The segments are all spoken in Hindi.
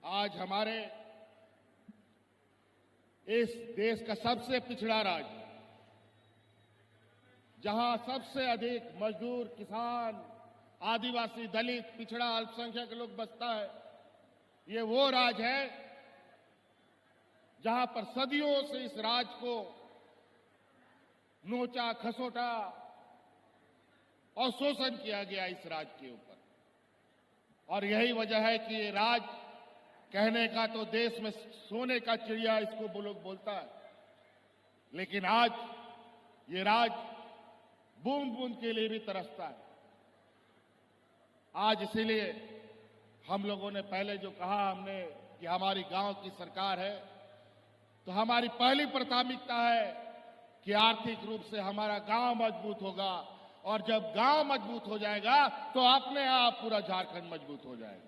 आज हमारे इस देश का सबसे पिछड़ा राज्य, जहां सबसे अधिक मजदूर, किसान, आदिवासी, दलित, पिछड़ा, अल्पसंख्यक लोग बसता है, ये वो राज्य है जहां पर सदियों से इस राज्य को नोचा, खसोटा और शोषण किया गया इस राज्य के ऊपर। और यही वजह है कि ये राज्य कहने का तो देश में सोने का चिड़िया इसको वो लोग बोलता है, लेकिन आज ये राज्य बूंद बूंद के लिए भी तरसता है। आज इसीलिए हम लोगों ने पहले जो कहा हमने कि हमारी गांव की सरकार है, तो हमारी पहली प्राथमिकता है कि आर्थिक रूप से हमारा गांव मजबूत होगा, और जब गांव मजबूत हो जाएगा तो अपने आप पूरा झारखंड मजबूत हो जाएगा।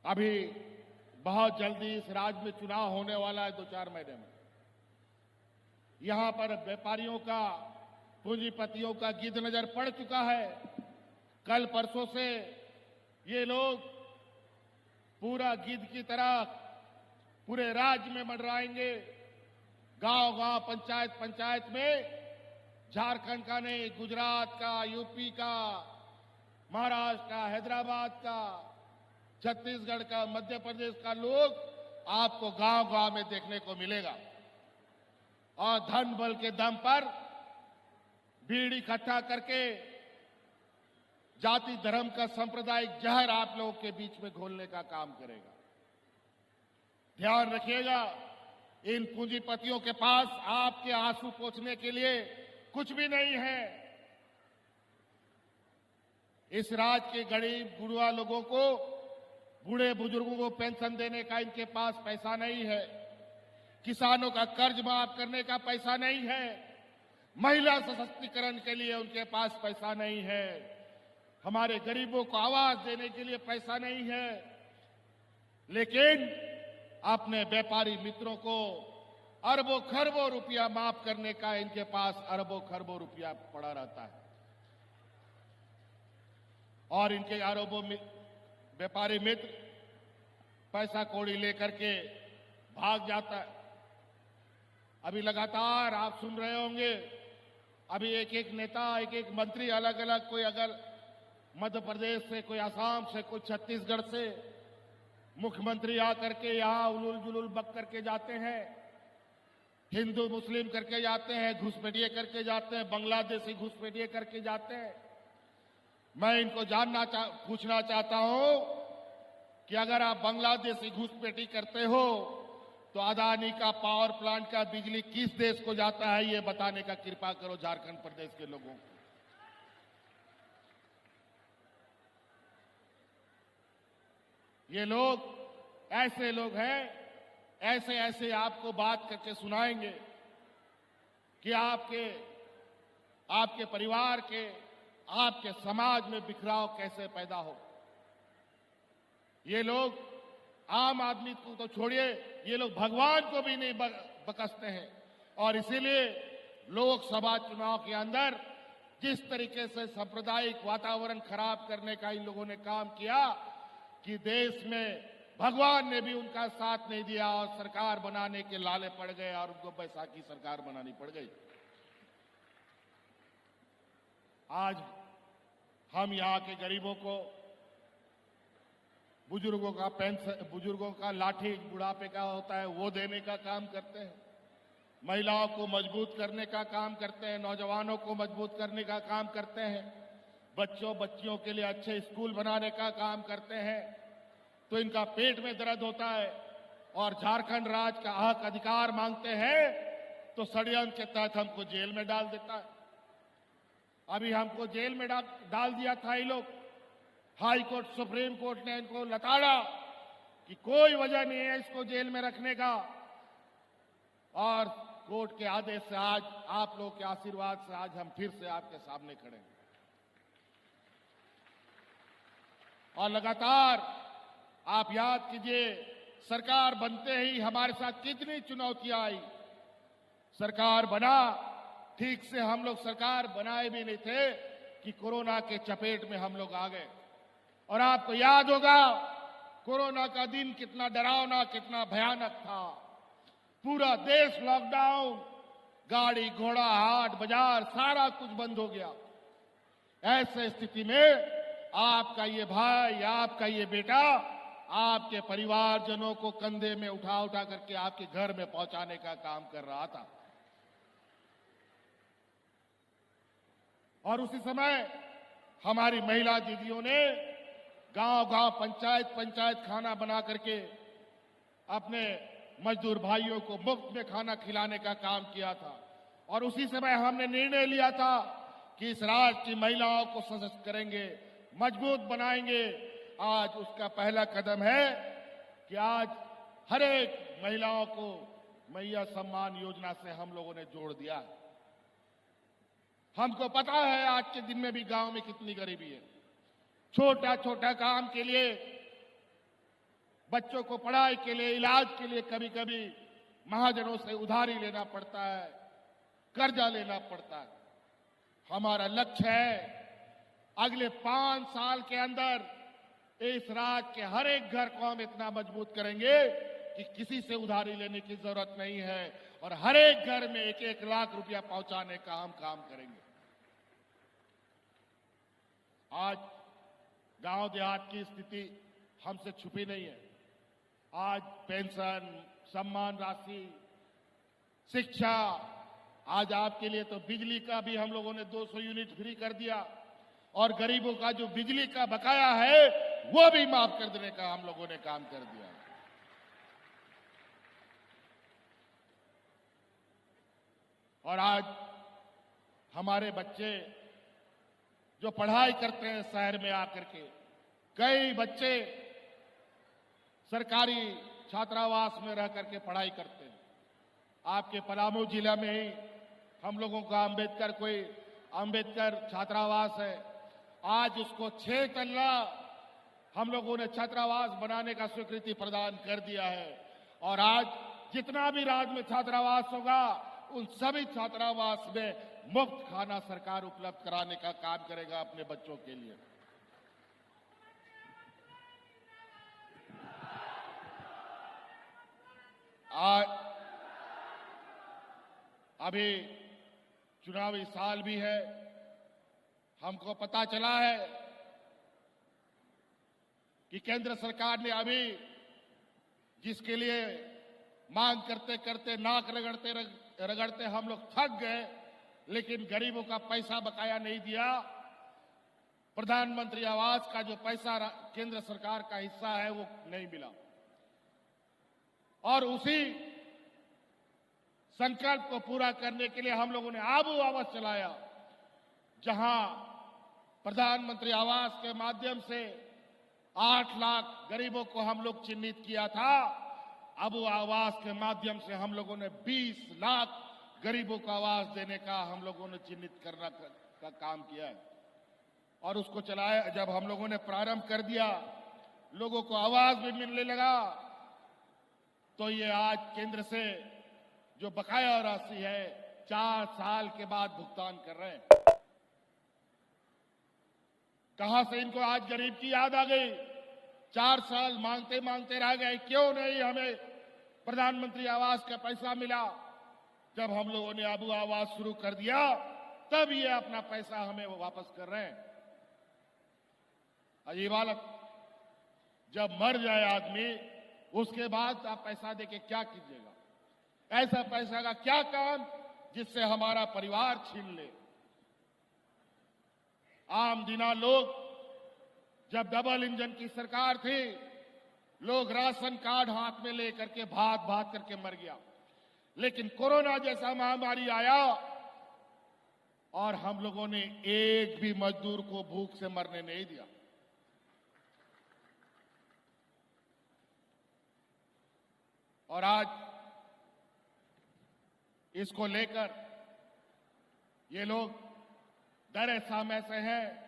अभी बहुत जल्दी इस राज्य में चुनाव होने वाला है, 2-4 महीने में। यहां पर व्यापारियों का, पूंजीपतियों का गिद्ध नजर पड़ चुका है। कल परसों से ये लोग पूरा गिद्ध की तरह पूरे राज्य में मंडराएंगे। गांव-गांव, पंचायत में झारखंड का नहीं, गुजरात का, यूपी का, महाराष्ट्र का, हैदराबाद का, छत्तीसगढ़ का, मध्य प्रदेश का लोग आपको गांव-गांव में देखने को मिलेगा। और धन बल के दम पर भीड़ इकट्ठा करके जाति धर्म का सांप्रदायिक जहर आप लोगों के बीच में घोलने का काम करेगा। ध्यान रखिएगा, इन पूंजीपतियों के पास आपके आंसू पोंछने के लिए कुछ भी नहीं है। इस राज्य के गरीब गुड़वा लोगों को, बूढ़े बुजुर्गों को पेंशन देने का इनके पास पैसा नहीं है। किसानों का कर्ज माफ करने का पैसा नहीं है। महिला सशक्तिकरण के लिए उनके पास पैसा नहीं है। हमारे गरीबों को आवास देने के लिए पैसा नहीं है। लेकिन अपने व्यापारी मित्रों को अरबों खरबों रुपया माफ करने का इनके पास अरबों खरबों रुपया पड़ा रहता है। और इनके अरबों व्यापारी मित्र पैसा कौड़ी लेकर के भाग जाता है। अभी लगातार आप सुन रहे होंगे, अभी एक एक नेता, एक एक मंत्री अलग अलग, कोई अगर मध्य प्रदेश से, कोई असम से, कोई छत्तीसगढ़ से मुख्यमंत्री आकर के यहां उलूल जुलूल बक करके जाते हैं, हिंदू मुस्लिम करके जाते हैं, घुसपैठिए करके जाते हैं, बांग्लादेशी घुसपैठिए करके जाते हैं। मैं इनको पूछना चाहता हूं कि अगर आप बांग्लादेशी घुसपैठी करते हो तो अदानी का पावर प्लांट का बिजली किस देश को जाता है, ये बताने का कृपा करो झारखंड प्रदेश के लोगों को। ये लोग ऐसे लोग हैं, ऐसे ऐसे आपको बात करके सुनाएंगे कि आपके परिवार के, आपके समाज में बिखराव कैसे पैदा हो। ये लोग आम आदमी को तो छोड़िए, ये लोग भगवान को भी नहीं बकसते हैं। और इसीलिए लोकसभा चुनाव के अंदर जिस तरीके से सांप्रदायिक वातावरण खराब करने का इन लोगों ने काम किया कि देश में भगवान ने भी उनका साथ नहीं दिया और सरकार बनाने के लाले पड़ गए और उनको बैसाखी सरकार बनानी पड़ गई। आज हम यहां के गरीबों को, बुजुर्गों का पेंशन, बुजुर्गों का लाठी बुढ़ापे का होता है वो देने का काम करते हैं, महिलाओं को मजबूत करने का काम करते हैं, नौजवानों को मजबूत करने का काम करते हैं, बच्चियों के लिए अच्छे स्कूल बनाने का काम करते हैं। तो इनका पेट में दर्द होता है और झारखंड राज्य का हक अधिकार मांगते हैं तो षड्यंत्र के तहत हमको जेल में डाल देता है। अभी हमको जेल में डाल दिया था ये लोग। हाई कोर्ट, सुप्रीम कोर्ट ने इनको लताड़ा कि कोई वजह नहीं है इसको जेल में रखने का, और कोर्ट के आदेश से आज आप लोग के आशीर्वाद से आज हम फिर से आपके सामने खड़े हैं। और लगातार आप याद कीजिए, सरकार बनते ही हमारे साथ कितनी चुनौतियां आई। सरकार बना, ठीक से हम लोग सरकार बनाए भी नहीं थे कि कोरोना के चपेट में हम लोग आ गए। और आपको याद होगा कोरोना का दिन कितना डरावना, कितना भयानक था। पूरा देश लॉकडाउन, गाड़ी घोड़ा हाट बाजार सारा कुछ बंद हो गया। ऐसे स्थिति में आपका ये भाई, आपका ये बेटा आपके परिवारजनों को कंधे में उठा उठा करके आपके घर में पहुंचाने का काम कर रहा था। और उसी समय हमारी महिला दीदियों ने गांव-गांव, पंचायत खाना बना करके अपने मजदूर भाइयों को मुफ्त में खाना खिलाने का काम किया था। और उसी समय हमने निर्णय लिया था कि इस राज्य की महिलाओं को सशक्त करेंगे, मजबूत बनाएंगे। आज उसका पहला कदम है कि आज हर एक महिलाओं को मैया सम्मान योजना से हम लोगों ने जोड़ दिया। हमको पता है आज के दिन में भी गांव में कितनी गरीबी है। छोटा छोटा काम के लिए, बच्चों को पढ़ाई के लिए, इलाज के लिए कभी कभी महाजनों से उधारी लेना पड़ता है, कर्जा लेना पड़ता है। हमारा लक्ष्य है अगले 5 साल के अंदर इस राज्य के हर एक घर को हम इतना मजबूत करेंगे कि किसी से उधारी लेने की जरूरत नहीं है और हर एक घर में 1-1 लाख रुपया पहुंचाने का हम काम करेंगे। आज गांव देहात की स्थिति हमसे छुपी नहीं है। आज पेंशन, सम्मान राशि, शिक्षा, आज आपके लिए तो बिजली का भी हम लोगों ने 200 यूनिट फ्री कर दिया और गरीबों का जो बिजली का बकाया है वो भी माफ कर देने का हम लोगों ने काम कर दिया। और आज हमारे बच्चे जो पढ़ाई करते हैं शहर में आकर के, कई बच्चे सरकारी छात्रावास में रह करके पढ़ाई करते हैं। आपके पलामू जिला में ही हम लोगों का अंबेडकर छात्रावास है। आज उसको 6 तल्ला हम लोगों ने छात्रावास बनाने का स्वीकृति प्रदान कर दिया है। और आज जितना भी राज्य में छात्रावास होगा उन सभी छात्रावास में मुफ्त खाना सरकार उपलब्ध कराने का काम करेगा अपने बच्चों के लिए। आज अभी चुनावी साल भी है। हमको पता चला है कि केंद्र सरकार ने अभी जिसके लिए मांग करते करते, नाक रगड़ते हम लोग थक गए, लेकिन गरीबों का पैसा बकाया नहीं दिया। प्रधानमंत्री आवास का जो पैसा केंद्र सरकार का हिस्सा है वो नहीं मिला। और उसी संकल्प को पूरा करने के लिए हम लोगों ने आबू आवास चलाया, जहां प्रधानमंत्री आवास के माध्यम से 8 लाख गरीबों को हम लोग चिन्हित किया था। आबू आवास के माध्यम से हम लोगों ने 20 लाख गरीबों को आवास देने का हम लोगों ने चिन्हित करना का काम किया है। और उसको चलाया, जब हम लोगों ने प्रारंभ कर दिया, लोगों को आवास भी मिलने लगा, तो ये आज केंद्र से जो बकाया राशि है 4 साल के बाद भुगतान कर रहे हैं। कहां से इनको आज गरीब की याद आ गई? 4 साल मांगते मांगते रह गए, क्यों नहीं हमें प्रधानमंत्री आवास का पैसा मिला? जब हम लोगों ने आबू आवास शुरू कर दिया तब ये अपना पैसा हमें वापस कर रहे हैं। अजीब हालत, जब मर जाए आदमी उसके बाद आप पैसा देके क्या कीजिएगा? ऐसा पैसा का क्या काम जिससे हमारा परिवार छीन ले? आम दिना लोग, जब डबल इंजन की सरकार थी, लोग राशन कार्ड हाथ में लेकर के भाग करके मर गया। लेकिन कोरोना जैसा महामारी आया और हम लोगों ने एक भी मजदूर को भूख से मरने नहीं दिया। और आज इसको लेकर ये लोग डरे सामे से हैं।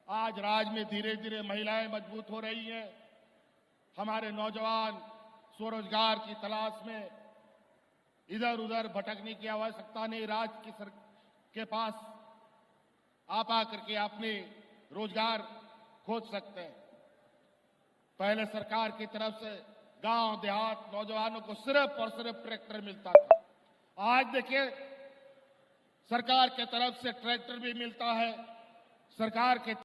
आज राज्य में धीरे धीरे महिलाएं मजबूत हो रही हैं। हमारे नौजवान स्वरोजगार की तलाश में इधर उधर भटकने की आवश्यकता नहीं। राज्य के पास आप आकर के अपने रोजगार खोज सकते हैं। पहले सरकार की तरफ से गांव देहात नौजवानों को सिर्फ और सिर्फ ट्रैक्टर मिलता था। आज देखिए सरकार की तरफ से ट्रैक्टर भी मिलता है, सरकार के